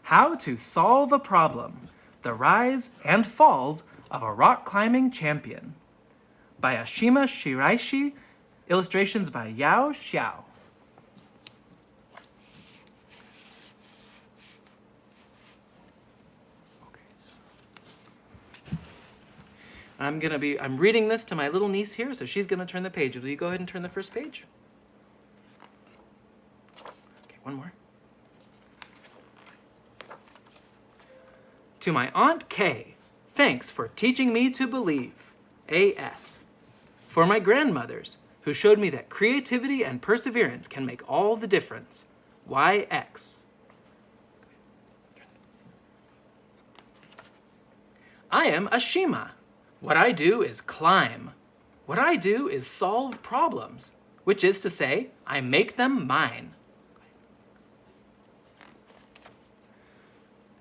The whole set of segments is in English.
How to Solve a Problem, The Rise and Falls of a Rock Climbing Champion by Ashima Shiraishi, illustrations by Yao Xiao. I'm reading this to my little niece here, so she's gonna turn the page. Will you go ahead and turn the first page? Okay, one more. To my Aunt Kay, thanks for teaching me to believe. A.S. For my grandmothers, who showed me that creativity and perseverance can make all the difference. Y.X. I am Ashima. What I do is climb. What I do is solve problems, which is to say, I make them mine.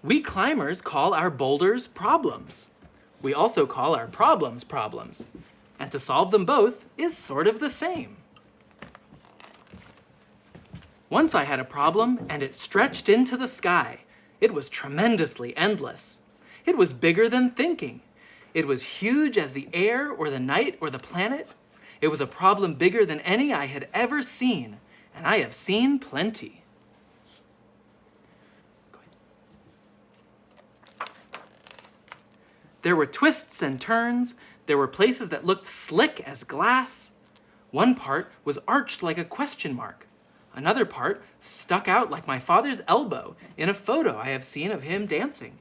We climbers call our boulders problems. We also call our problems problems. And to solve them both is sort of the same. Once I had a problem and it stretched into the sky. It was tremendously endless. It was bigger than thinking. It was huge as the air or the night or the planet. It was a problem bigger than any I had ever seen, and I have seen plenty. There were twists and turns. There were places that looked slick as glass. One part was arched like a question mark. Another part stuck out like my father's elbow in a photo I have seen of him dancing.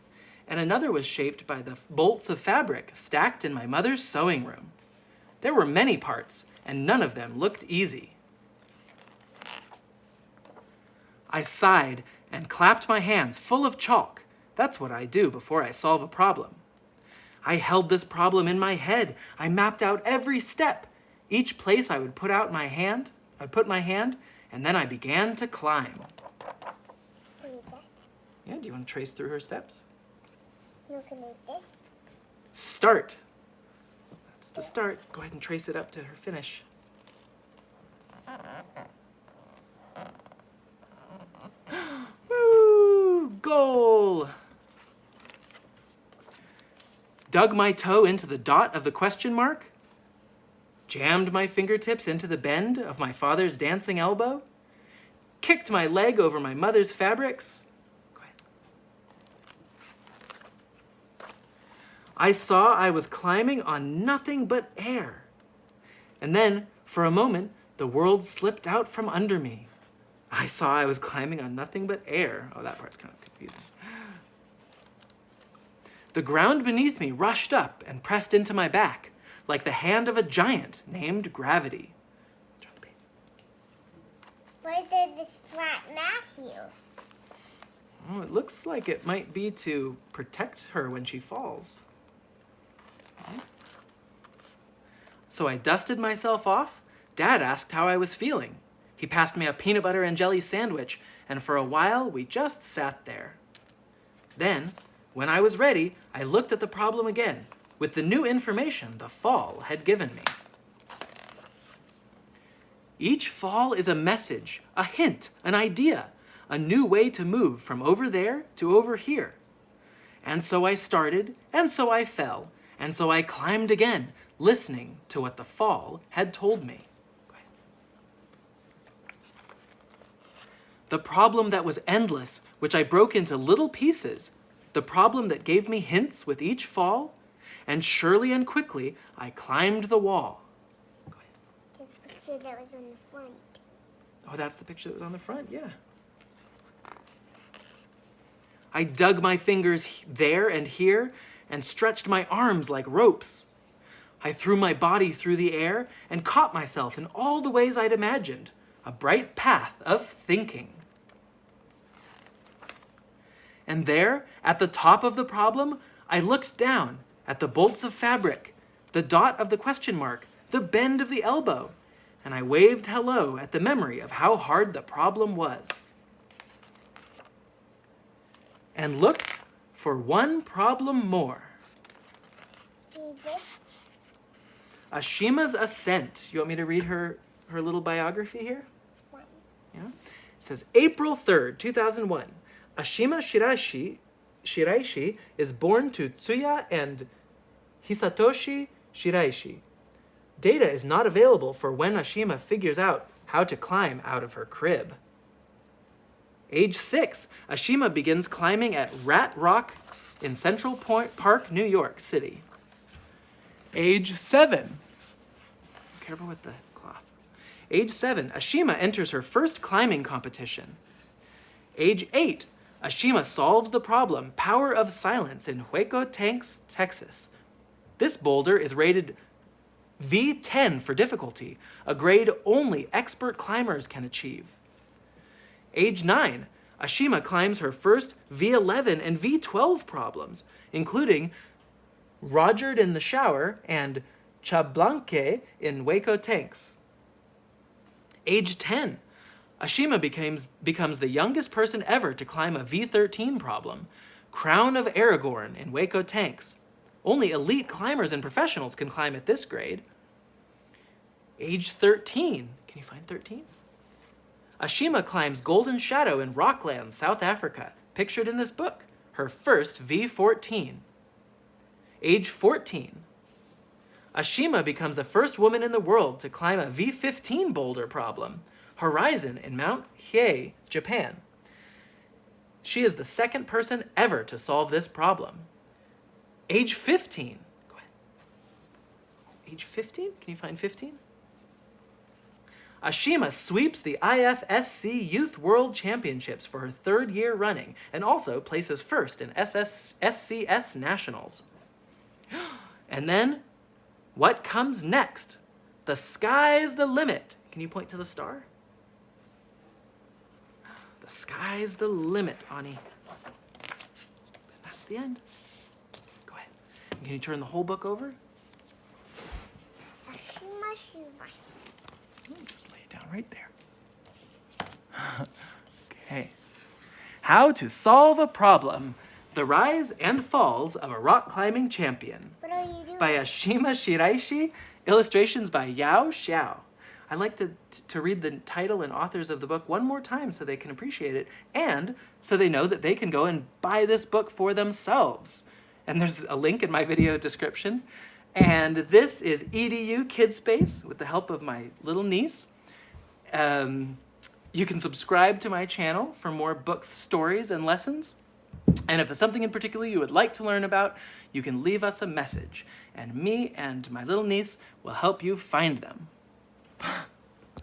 And another was shaped by the bolts of fabric stacked in my mother's sewing room. There were many parts, and none of them looked easy. I sighed and clapped my hands full of chalk. That's what I do before I solve a problem. I held this problem in my head. I mapped out every step. Each place I would put my hand, and then I began to climb. Yeah, do you want to trace through her steps? No, can I do this? Start. That's the start. Go ahead and trace it up to her finish. Woo! Goal! Dug my toe into the dot of the question mark. Jammed my fingertips into the bend of my father's dancing elbow. Kicked my leg over my mother's fabrics. I saw I was climbing on nothing but air. And then, for a moment, the world slipped out from under me. I saw I was climbing on nothing but air. Oh, that part's kind of confusing. The ground beneath me rushed up and pressed into my back, like the hand of a giant named Gravity. Why did this flat Matthew? Oh, it looks like it might be to protect her when she falls. So I dusted myself off. Dad asked how I was feeling. He passed me a peanut butter and jelly sandwich, and for a while we just sat there. Then, when I was ready, I looked at the problem again, with the new information the fall had given me. Each fall is a message, a hint, an idea, a new way to move from over there to over here. And so I started, and so I fell, and so I climbed again, listening to what the fall had told me. The problem that was endless, which I broke into little pieces, the problem that gave me hints with each fall, and surely and quickly I climbed the wall. The picture that was on the front. Oh, that's the picture that was on the front? Yeah. I dug my fingers there and here and stretched my arms like ropes. I threw my body through the air and caught myself in all the ways I'd imagined, a bright path of thinking. And there, at the top of the problem, I looked down at the bolts of fabric, the dot of the question mark, the bend of the elbow, and I waved hello at the memory of how hard the problem was. And looked for one problem more. Ashima's Ascent. You want me to read her little biography here? Yeah. It says, April 3rd, 2001. Ashima Shiraishi is born to Tsuya and Hisatoshi Shiraishi. Data is not available for when Ashima figures out how to climb out of her crib. Age 6, Ashima begins climbing at Rat Rock in Central Park, New York City. Age 7. Careful with the cloth. Age 7, Ashima enters her first climbing competition. Age 8, Ashima solves the problem Power of Silence in Hueco Tanks, Texas. This boulder is rated V10 for difficulty, a grade only expert climbers can achieve. Age 9, Ashima climbs her first V11 and V12 problems, including Rogered in the Shower and Chablanque in Hueco Tanks. Age 10, Ashima becomes the youngest person ever to climb a V13 problem, Crown of Aragorn in Hueco Tanks. Only elite climbers and professionals can climb at this grade. Age 13. Can you find 13? Ashima climbs Golden Shadow in Rockland, South Africa, pictured in this book, her first V14. Age 14. Ashima becomes the first woman in the world to climb a V15 boulder problem, Horizon in Mount Hiei, Japan. She is the second person ever to solve this problem. Age 15. Go ahead. Age 15? Can you find 15? Ashima sweeps the IFSC Youth World Championships for her third year running and also places first in SCS Nationals. And then, what comes next? The sky's the limit. Can you point to the star? The sky's the limit, Ani. And that's the end. Go ahead. Can you turn the whole book over? Ashima Shiraishi. Just lay it down right there. Okay. How to solve a problem. The Rise and Falls of a Rock Climbing Champion. What are you doing? By Ashima Shiraishi. Illustrations by Yao Xiao. I like to read the title and authors of the book one more time so they can appreciate it and so they know that they can go and buy this book for themselves. And there's a link in my video description. And this is EDU Kid Space with the help of my little niece. You can subscribe to my channel for more books, stories, and lessons. And if there's something in particular you would like to learn about, you can leave us a message. And me and my little niece will help you find them.